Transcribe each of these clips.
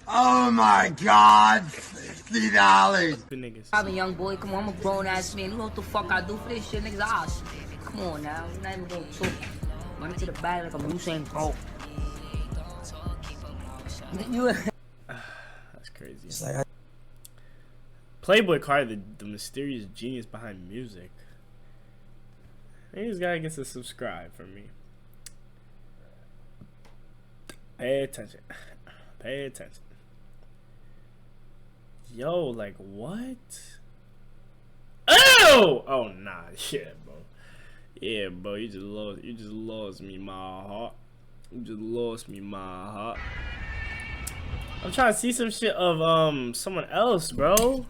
Oh my God, $50. Good niggas. I'm a young boy, come on, I'm a grown ass man. You know what the fuck I do for this shit, niggas? Awesome. Come on now, you're not even gonna talk. Run to the bag like I'm Usain Bolt. That's crazy. It's like Playboy Cardi, the mysterious genius behind music. I think this guy gets a subscribe from me. Pay attention. Pay attention. Yo, like what? Oh! Oh nah, yeah, bro. Yeah, bro, you just lost me my heart. You just lost me my heart. I'm trying to see some shit of someone else, bro.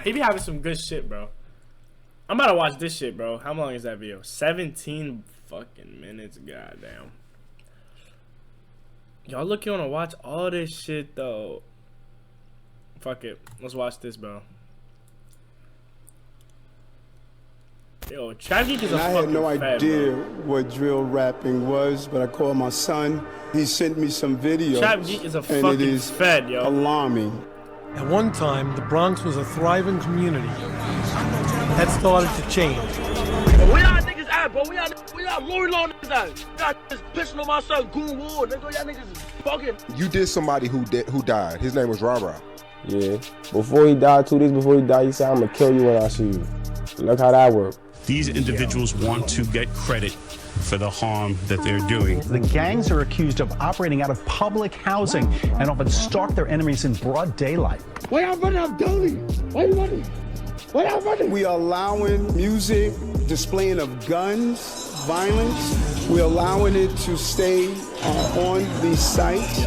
He be having some good shit, bro. I'm about to watch this shit, bro. How long is that video? 17 fucking minutes, goddamn. Y'all looking on to watch all this shit though. Fuck it. Let's watch this, bro. Yo, Trap Geek is a fucking I had no idea bro. what drill rapping was, but I called my son. He sent me some videos. Trap Geek is a and fucking it is fed, yo. alarming. At one time, the Bronx was a thriving community. That started to change. Where y'all niggas at, bro? Where y'all Lori Law niggas at? Y'all niggas pissing on my son, Goon War, nigga. Y'all niggas is fucking. You did somebody who died. His name was Rara. Yeah. Before he died, 2 days before he died, he said, I'm gonna kill you when I see you. Look how that worked. These individuals want to get credit for the harm that they're doing. The gangs are accused of operating out of public housing and often stalk their enemies in broad daylight. Why y'all running out Dolly? Why you running? Why y'all running? We are allowing music, displaying of guns, violence. We're allowing it to stay on these sites.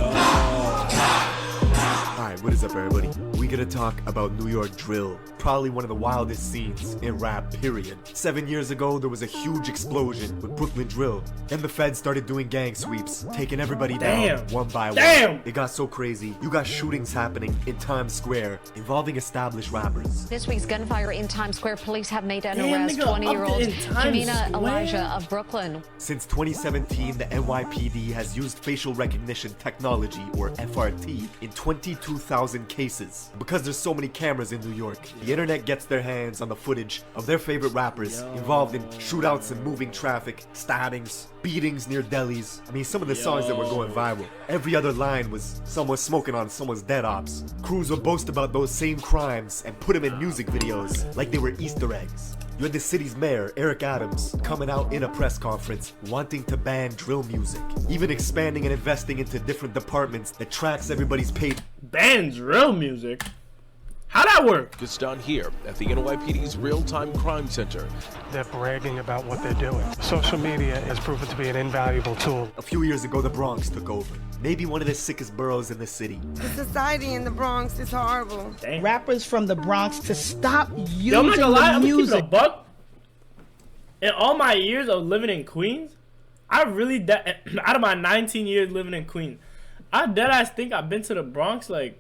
Alright, what is up everybody? We gonna talk about New York drill. Probably one of the wildest scenes in rap, period. 7 years ago, there was a huge explosion with Brooklyn drill. Then the feds started doing gang sweeps, taking everybody down one by one. It got so crazy, you got shootings happening in Times Square involving established rappers. This week's gunfire in Times Square, police have made an arrest 20-year-old Jamina Elijah of Brooklyn. Since 2017, the NYPD has used facial recognition technology, or FRT, in 22,000 cases. Because there's so many cameras in New York, the internet gets their hands on the footage of their favorite rappers involved in shootouts and moving traffic, stabbings, beatings near delis. I mean, some of the songs that were going viral. Every other line was someone smoking on someone's dead ops. Crews would boast about those same crimes and put them in music videos like they were Easter eggs. You had the city's mayor, Eric Adams, coming out in a press conference wanting to ban drill music, even expanding and investing into different departments that tracks everybody's pay. Ban drill music? How'd that work? It's done here at the NYPD's Real-Time Crime Center. They're bragging about what they're doing. Social media has proven to be an invaluable tool. A few years ago, the Bronx took over. Maybe one of the sickest boroughs in the city. The society in the Bronx is horrible. Dang. Rappers from the Bronx to stop using Yo, I'm not gonna lie, I'm gonna keep it a music. buck. In all my years of living in Queens, I really, out of my 19 years living in Queens, I deadass think I've been to the Bronx like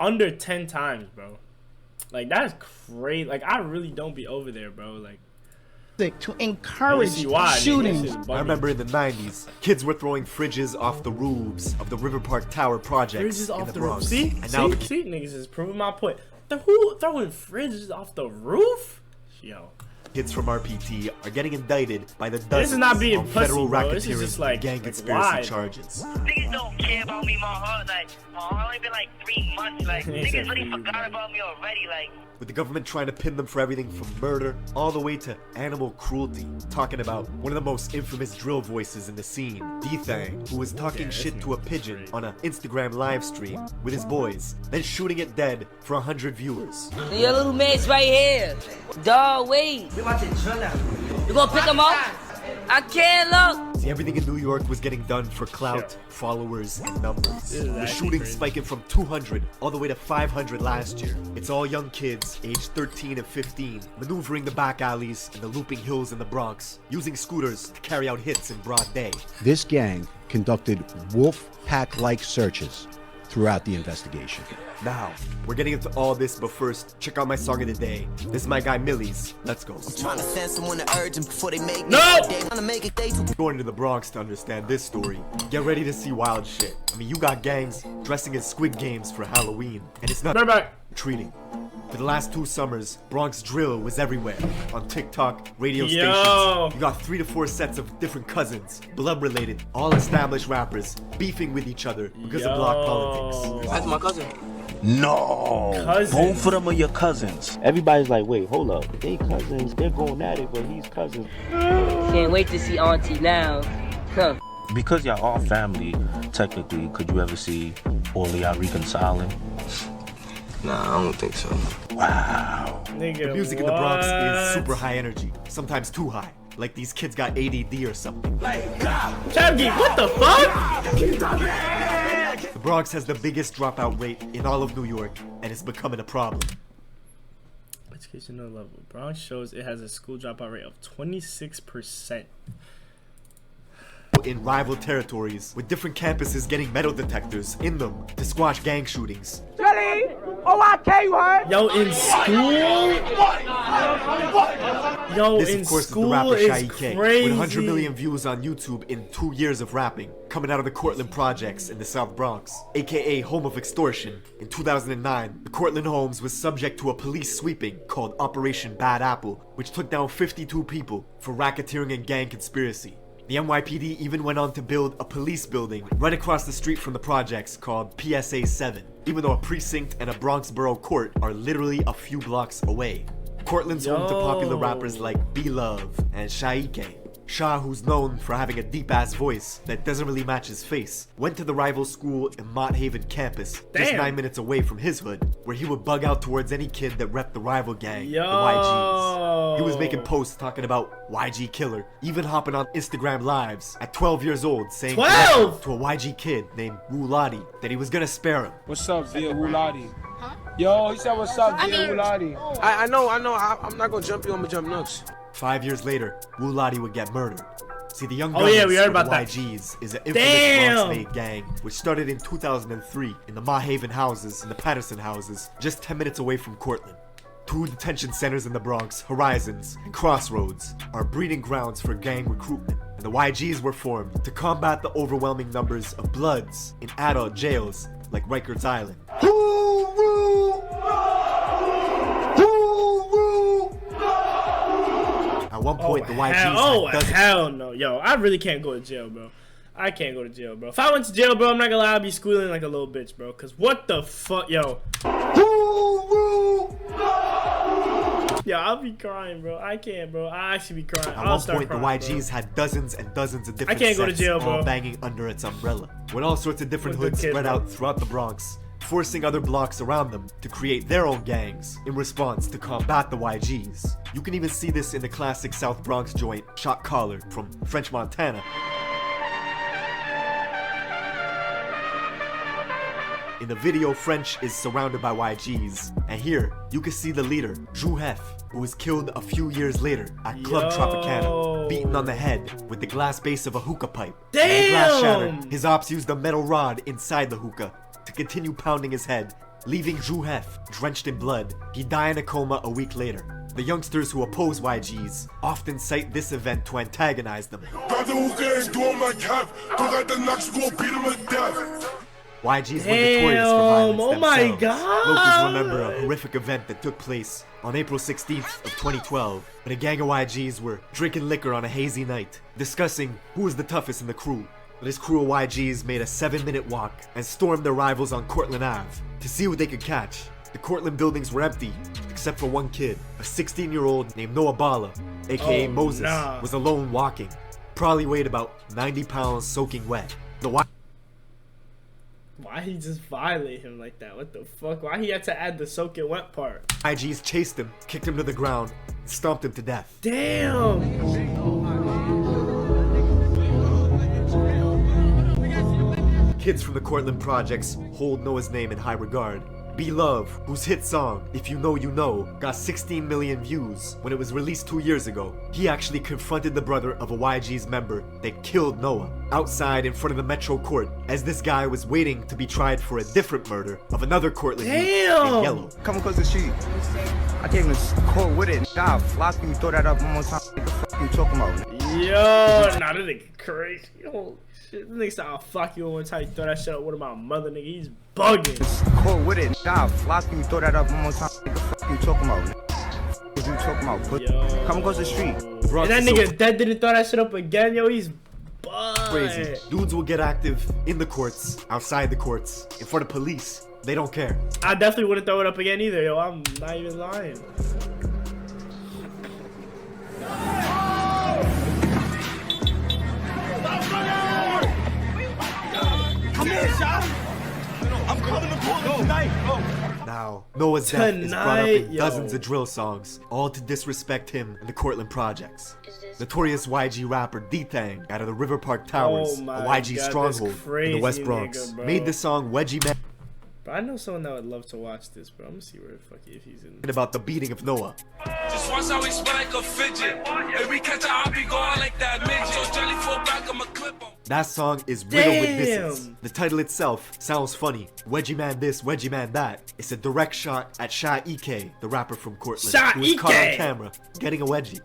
under 10 times, bro. Like that's crazy. Like I really don't be over there, bro. Like to encourage shootings. I remember in the 90s, kids were throwing fridges off the roofs of the River Park Tower projects fridges in off the the Bronx. roof. See, and now see, niggas is proving my point. Who throwing fridges off the roof? Yo. Kids from RPT are getting indicted by the dozens This is not being of pussy, federal bro. This is racketeering just like and gang why, conspiracy charges. Niggas don't care about me, my heart. Like, my heart only been like 3 months. Like, niggas really forgot about me already. Like, with the government trying to pin them for everything from murder all the way to animal cruelty. Talking about one of the most infamous drill voices in the scene, D-Thang, who was talking shit to a pigeon on an Instagram live stream with his boys, then shooting it dead for 100 viewers. Your little mate's right here. Dog, wait. You about to drill out. You gonna pick him up? I can't look. See, everything in New York was getting done for clout, followers, and numbers. The shootings spiking from 200 all the way to 500 last year. It's all young kids, aged 13 and 15, maneuvering the back alleys and the looping hills in the Bronx, using scooters to carry out hits in broad day. This gang conducted wolf pack-like searches throughout the investigation. Now, we're getting into all this, but first, check out my song of the day. This is my guy Millie's. Let's go. I'm trying to send someone to urgent before they make Going to the Bronx to understand this story. Get ready to see wild shit. I mean, you got gangs dressing as Squid Games for Halloween, and it's not treating. For the last 2 summers, Bronx drill was everywhere. On TikTok, radio stations. You got 3 to 4 sets of different cousins, blood-related, all established rappers, beefing with each other because of block politics. That's my cousin. No, both of them are your cousins. Everybody's like, wait, hold up. They cousins, they're going at it, but he's cousins. Can't wait to see Auntie now. Huh. Because y'all all family, technically, could you ever see all of y'all reconciling? Nah, I don't think so. Wow. Nigga, the music in the Bronx is super high energy, sometimes too high. Like these kids got ADD or something. Chabgy, what the fuck? The Bronx has the biggest dropout rate in all of New York, and it's becoming a problem. Educational level. Bronx shows it has a school dropout rate of 26%. In rival territories, with different campuses getting metal detectors in them to squash gang shootings. Jelly! O-I-K, what? Yo, in school? Yo, this, in of course, school is the rapper is Shy crazy. With 100 million views on YouTube in 2 years of rapping, coming out of the Cortlandt projects in the South Bronx, aka home of extortion. In 2009, the Cortlandt homes was subject to a police sweeping called Operation Bad Apple, which took down 52 people for racketeering and gang conspiracy. The NYPD even went on to build a police building right across the street from the projects called PSA 7, even though a precinct and a Bronx Borough Court are literally a few blocks away. Cortland's home to popular rappers like B-Love and Shaike. Shah, who's known for having a deep-ass voice that doesn't really match his face, went to the rival school in Mott Haven campus, just 9 minutes away from his hood, where he would bug out towards any kid that repped the rival gang, the YGs. He was making posts talking about YG killer, even hopping on Instagram lives at 12 years old saying to a YG kid named Wuladi that he was gonna spare him. What's up, Via Wuladi? Yo, he said what's up, Via Wuladi? I know, I'm not gonna jump you, I'm gonna jump Nooks. 5 years later, Wuladi would get murdered. See, the Young we heard about the that. YGs is an infamous Bronx-made gang which started in 2003 in the Mott Haven houses and the Patterson houses, just 10 minutes away from Cortlandt. 2 detention centers in the Bronx, Horizons and Crossroads, are breeding grounds for gang recruitment, and the YGs were formed to combat the overwhelming numbers of Bloods in adult jails like Rikers Island. At one point, the YGs had dozens. Hell no. Yo, I really can't go to jail, bro. I can't go to jail, bro. If I went to jail, bro, I'm not gonna lie, I'd be squealing like a little bitch, bro. Cause what the fuck, yo. Yo, I'll be crying, bro. I can't, bro. I actually be crying. At one point, the YGs had dozens and dozens of different go to sets jail, bro. all banging under its umbrella, with all sorts of different hoods spread out throughout the Bronx, forcing other blocks around them to create their own gangs in response to combat the YGs. You can even see this in the classic South Bronx joint, Shot Caller, from French Montana. In the video, French is surrounded by YGs, and here, you can see the leader, Juhef, who was killed a few years later at Club Tropicana, beaten on the head with the glass base of a hookah pipe. When the glass shattered, his ops used a metal rod inside the hookah to continue pounding his head, leaving Juhef drenched in blood. He died in a coma a week later. The youngsters who oppose YGs often cite this event to antagonize them. YGs were notorious for violence themselves. My God. Locals remember a horrific event that took place on April 16th of 2012, when a gang of YGs were drinking liquor on a hazy night, discussing who was the toughest in the crew. This crew of YGs made a 7-minute walk and stormed their rivals on Cortlandt Ave to see what they could catch. The Cortlandt buildings were empty, except for one kid, a 16-year-old named Noah Bala, aka Moses, was alone walking. Probably weighed about 90 pounds soaking wet. Why he just violate him like that? What the fuck? Why he had to add the soaking wet part? YGs chased him, kicked him to the ground, and stomped him to death. Damn! Kids from the Cortlandt projects hold Noah's name in high regard. Be Love, whose hit song, If You Know You Know, got 16 million views when it was released 2 years ago. He actually confronted the brother of a YG's member that killed Noah outside in front of the Metro court as this guy was waiting to be tried for a different murder of another Cortland youth in Yellow. Come across the street. I came to court with it. God, flock you, throw that up one more time. What the fuck you talking about? Yo, nah, this nigga crazy. Holy shit. This nigga said I'll fuck you one time. You throw that shit up with my mother, nigga. He's bugging. Court with it. God, flock you, throw that up one more time. What the fuck you talking about? What you talking about? Come across the street. And that nigga dead didn't throw that shit up again, yo. He's bugging. Crazy. Dudes will get active in the courts, outside the courts, in front of police. They don't care. I definitely wouldn't throw it up again either, yo. I'm not even lying. Come here, Sean. I'm coming to court tonight. Now, Noah's death is brought up in dozens of drill songs, all to disrespect him and the Cortland projects. Notorious YG rapper D-Thang out of the River Park Towers, a YG stronghold in the West Bronx, made the song Wedgie Man. But I know someone that would love to watch this, bro. I'm gonna see where the fuck if he's in. About the beating of Noah. Just once I spin like a fidget. If we catch a hobby going like that midget. So jelly fall back on my clip on. That song is riddled with misses. The title itself sounds funny. Wedgie Man this, Wedgie Man that. It's a direct shot at Sha Ike, the rapper from Cortland, who was caught on camera getting a wedgie.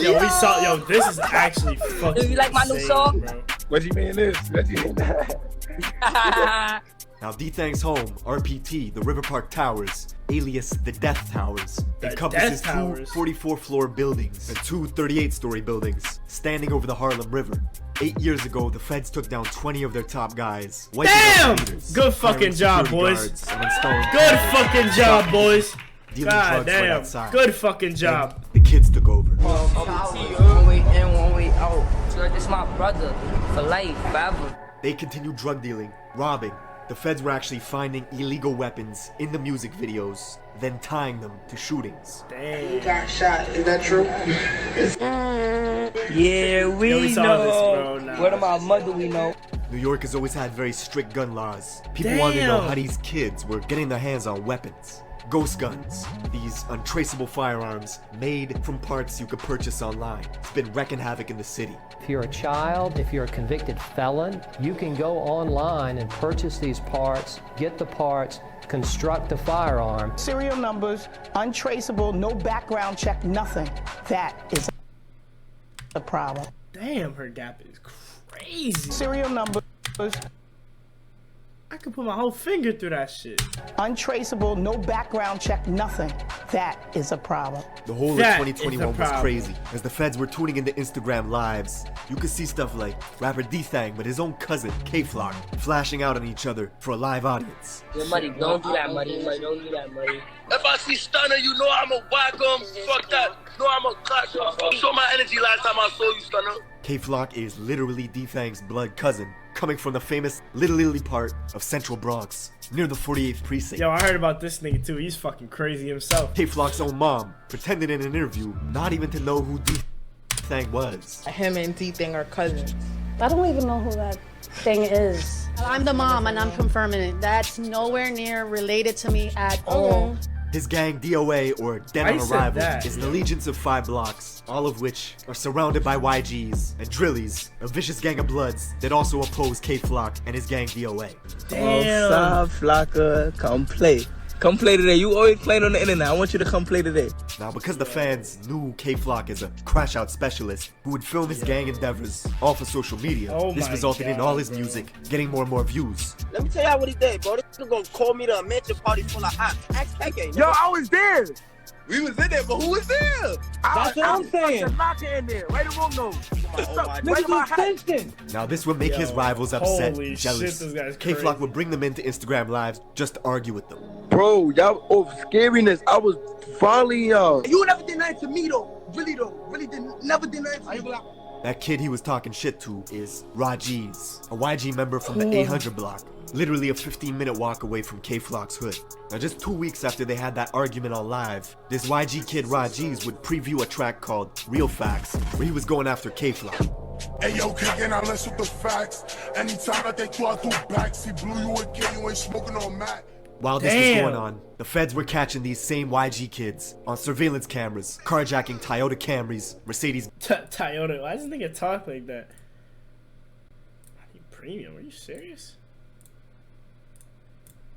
Yo, we saw. Yo, this is actually fucking. Do you like my new song? Wedgie Man this, Wedgie Man that. Now, D-Thang's home, RPT, the River Park Towers, alias the Death Towers, encompasses two 44-floor buildings and two 38-story buildings standing over the Harlem River. 8 years ago, the feds took down 20 of their top guys. Damn! Good fucking job, boys. Good fucking job, boys. God damn. Good fucking job. The kids took over. One way in, one way out. So this is my brother for life, forever. They continued drug dealing, robbing. The feds were actually finding illegal weapons in the music videos, then tying them to shootings. Damn. You got shot, is that true? Yeah, we know. What about my mother, we know. New York has always had very strict gun laws. People want to know how these kids were getting their hands on weapons. Ghost guns, these untraceable firearms made from parts you could purchase online. It's been wrecking havoc in the city. If you're a child, if you're a convicted felon, you can go online and purchase these parts, get the parts, construct the firearm. Serial numbers, untraceable, no background check, nothing. That is a problem. Damn, her gap is crazy. Serial numbers. I could put my whole finger through that shit. Untraceable, no background check, nothing. That is a problem. The whole of 2021 was crazy. As the feds were tuning into Instagram lives, you could see stuff like rapper D-Thang with his own cousin, K-Flock, flashing out on each other for a live audience. Yeah, buddy, don't do that, buddy. Don't do that, buddy. If I see Stunner, you know I'm a whack him. Fuck that. No, I'm a clash. Show my energy last time I saw you, Stunner. K-Flock is literally D-Thang's blood cousin, coming from the famous Little Italy part of Central Bronx, near the 48th precinct. Yo, I heard about this nigga too. He's fucking crazy himself. K-Flock's own mom pretended in an interview not even to know who D-Thang was. Him and D-Thang are cousins. I don't even know who that thing is. I'm the mom and I'm confirming it. That's nowhere near related to me at all. His gang, DOA, or Dead on Arrival, is an allegiance of 5 blocks, all of which are surrounded by YGs and Drillies, a vicious gang of bloods that also oppose K-Flock and his gang, DOA. Damn. Flocka, come play. Come play today. You always playing on the internet. I want you to come play today. Now, because the fans knew K-Flock as a crash-out specialist who would film his gang endeavors all for social media, this resulted in all his music getting more and more views. Let me tell y'all what he did, bro. This nigga gonna call me to a mansion party full of hot. Ask KK. Yo, I was there. We was in there, but who was there? That's what I'm saying. In there. Right or wrong, no. Now this would make his rivals upset Holy and jealous. shit, this guy's K-Flock would bring them into Instagram lives just to argue with them. Bro, y'all over scariness. I was following y'all. You never did nothing to me though. Really never did nothing to me. That kid he was talking shit to is Rajiz, a YG member from the 800 block, literally a 15-minute walk away from K-Flock's hood. Now just 2 weeks after they had that argument on live, this YG kid Rajiz would preview a track called Real Facts, where he was going after K-Flock. Hey yo, kicking out less with the facts. Anytime that they throw out through backs, he blew you a kid, you ain't smoking on Mac. While this was going on, the feds were catching these same YG kids on surveillance cameras, carjacking Toyota Camrys, Mercedes Toyota. Why does this nigga talk like that? Premium? Are you serious?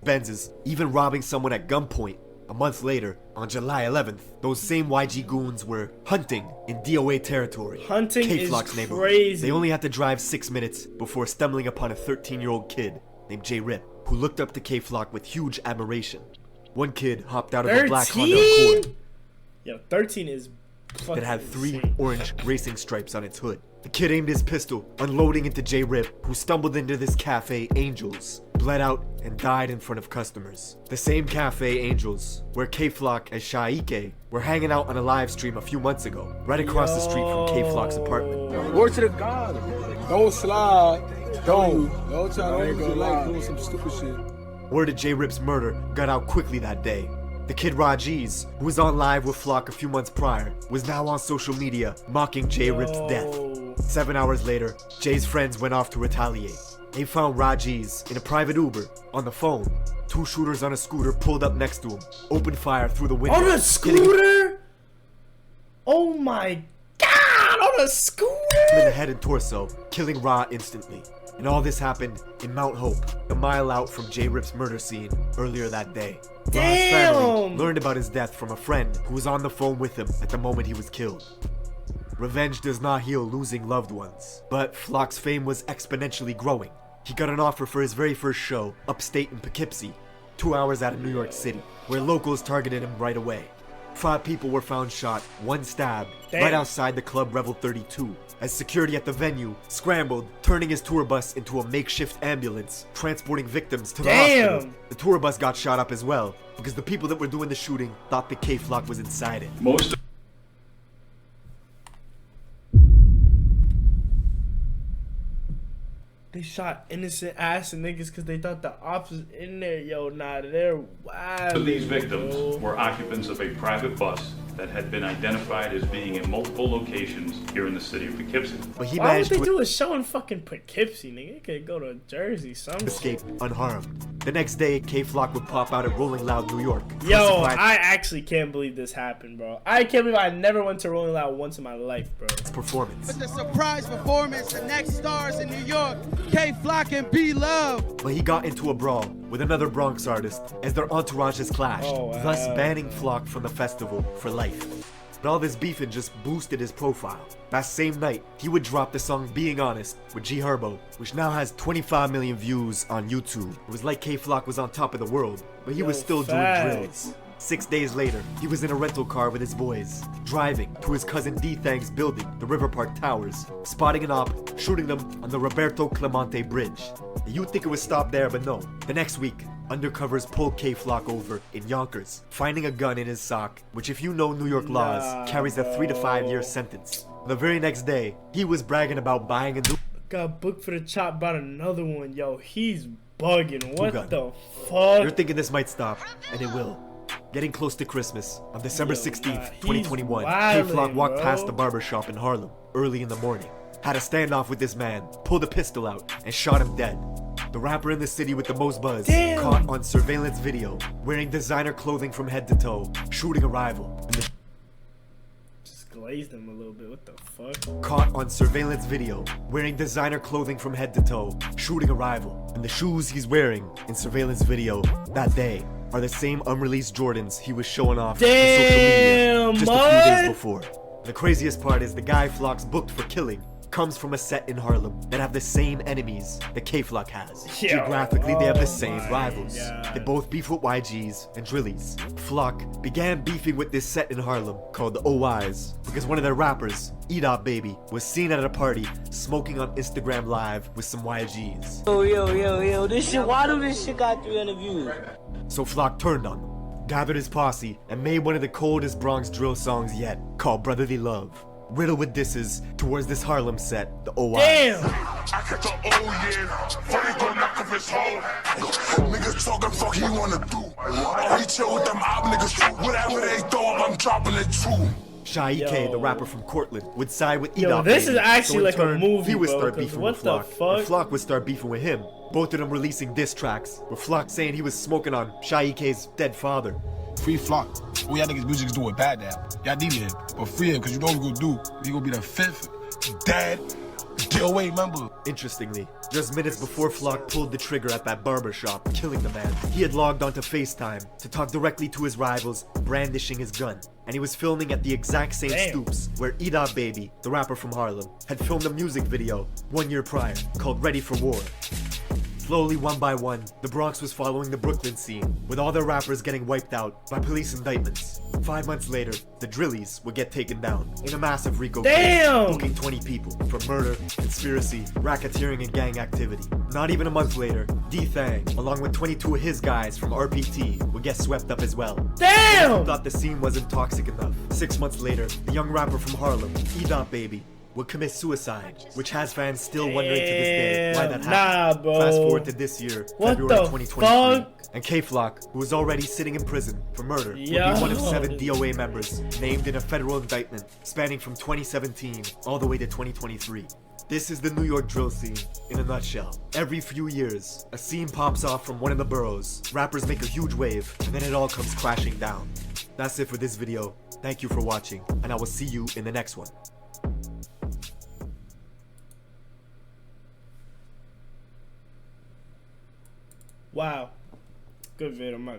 Benzes, even robbing someone at gunpoint. A month later, on July 11th, those same YG goons were hunting in DOA territory. Hunting K-Flock's is neighborhood. crazy. They only had to drive 6 minutes before stumbling upon a 13-year-old kid named J-Rip, who looked up to K-Flock with huge admiration. One kid hopped out of a black Honda Accord. Yo, 13 is fucking that had 3 insane. orange racing stripes on its hood. The kid aimed his pistol, unloading into J-Rip, who stumbled into this cafe, Angels, bled out, and died in front of customers. The same cafe, Angels, where K-Flock and Shaike were hanging out on a live stream a few months ago, right across the street from K-Flock's apartment. Word to the God. Don't slide. Don't try to go like doing some stupid shit. Word of J-Rip's murder got out quickly that day. The kid Rajiz, who was on live with Flock a few months prior, was now on social media mocking J-Rip's death. 7 hours later, Jay's friends went off to retaliate. They found Rajiz in a private Uber on the phone. 2 shooters on a scooter pulled up next to him, opened fire through the window. On a scooter? Oh my God! On a scooter? In the head and torso, killing Ra instantly. And all this happened in Mount Hope, a mile out from J-Rip's murder scene earlier that day. Ra's family learned about his death from a friend who was on the phone with him at the moment he was killed. Revenge does not heal losing loved ones, but Flock's fame was exponentially growing. He got an offer for his very first show, upstate in Poughkeepsie, 2 hours out of New York City, where locals targeted him right away. 5 people were found shot, 1 stabbed, right outside the club Revel 32, as security at the venue scrambled, turning his tour bus into a makeshift ambulance, transporting victims to the hospital. The tour bus got shot up as well, because the people that were doing the shooting thought the K-Flock was inside it. They shot innocent ass niggas because they thought the ops was in there. Yo, nah, they're wild. These victims were occupants of a private bus that had been identified as being in multiple locations here in the city of Poughkeepsie. But he Why would managed they to do a show in fucking Poughkeepsie, nigga? They could go to Jersey, some escape unharmed. The next day, K-Flock would pop out at Rolling Loud, New York. Yo, I actually can't believe this happened, bro. I can't believe I never went to Rolling Loud once in my life, bro. Performance. With the surprise performance, the next stars in New York, K-Flock and B-Love. But he got into a brawl with another Bronx artist as their entourages clashed, thus banning Flock from the festival for life. But all this beefing just boosted his profile. That same night, he would drop the song Being Honest with G Herbo, which now has 25 million views on YouTube. It was like K-Flock was on top of the world, but he was still doing drills. 6 days later, he was in a rental car with his boys, driving to his cousin D-Thang's building, the River Park Towers, spotting an op, shooting them on the Roberto Clemente Bridge. You'd think it would stop there, but no. The next week, undercovers pulled K-Flock over in Yonkers, finding a gun in his sock, which if you know New York laws, carries a 3 to 5 year sentence. The very next day, he was bragging about buying a new got booked for the chop, bought another one. Yo, he's bugging. What gun. the fuck? You're thinking this might stop, and it will. Getting close to Christmas, on December 16th, 2021, K-Flock walked past the barbershop in Harlem early in the morning. Had a standoff with this man, pulled a pistol out, and shot him dead. The rapper in the city with the most buzz, caught on surveillance video, wearing designer clothing from head to toe, shooting a rival. Just glazed him a little bit. What the fuck? Caught on surveillance video, wearing designer clothing from head to toe, shooting a rival. And the shoes he's wearing in surveillance video that day are the same unreleased Jordans he was showing off on social media just a few days before. The craziest part is the guy Flock's booked for killing comes from a set in Harlem that have the same enemies that K-Flock has. Geographically, they have the same rivals. They both beef with YGs and Drillies. Flock began beefing with this set in Harlem called the OYs because one of their rappers, Edop Baby, was seen at a party smoking on Instagram Live with some YGs. Yo, this shit, why do this shit got 300 views? So Flock turned on them, gathered his posse, and made one of the coldest Bronx drill songs yet, called Brotherly Love. Riddled with disses towards this Harlem set, the OI. Damn! I got the funny gon' knock off his hoe. Niggas talking fuck he wanna do. Oh, he chill with them op niggas too. Whatever they throw up, I'm dropping it too. Shy-K, the rapper from Cortland, would side with Yo, Edop this Baby. is actually in like a turn, movie, he would bro, start 'cause beefing what with the Flock, fuck? and Flock would start beefing with him. Both of them releasing diss tracks, with Flock saying he was smoking on Shy-K's dead father. Free Flock. All y'all niggas music's doing bad now. Y'all need him, but free him, cause you know what we gonna do. We gonna be the 5th dead DOA member. Interestingly, just minutes before Flock pulled the trigger at that barber shop, killing the man, he had logged onto FaceTime to talk directly to his rivals, brandishing his gun. And he was filming at the exact same stoops where Edop Baby, the rapper from Harlem, had filmed a music video 1 year prior called Ready for War. Slowly, one by one, the Bronx was following the Brooklyn scene, with all their rappers getting wiped out by police indictments. 5 months later, the Drillies would get taken down in a massive RICO case, booking 20 people for murder, conspiracy, racketeering, and gang activity. Not even a month later, D-Thang, along with 22 of his guys from RPT, would get swept up as well. Damn! Thought the scene wasn't toxic enough. 6 months later, the young rapper from Harlem, Edop Baby, would commit suicide, which has fans still wondering to this day why that happened. Bro. Fast forward to this year, What February the 2023, fuck? and K-Flock, who was already sitting in prison for murder, would be one of 7 DOA members named in a federal indictment spanning from 2017 all the way to 2023. This is the New York drill scene in a nutshell. Every few years, a scene pops off from one of the boroughs, rappers make a huge wave, and then it all comes crashing down. That's it for this video. Thank you for watching, and I will see you in the next one. Wow. Good video, man.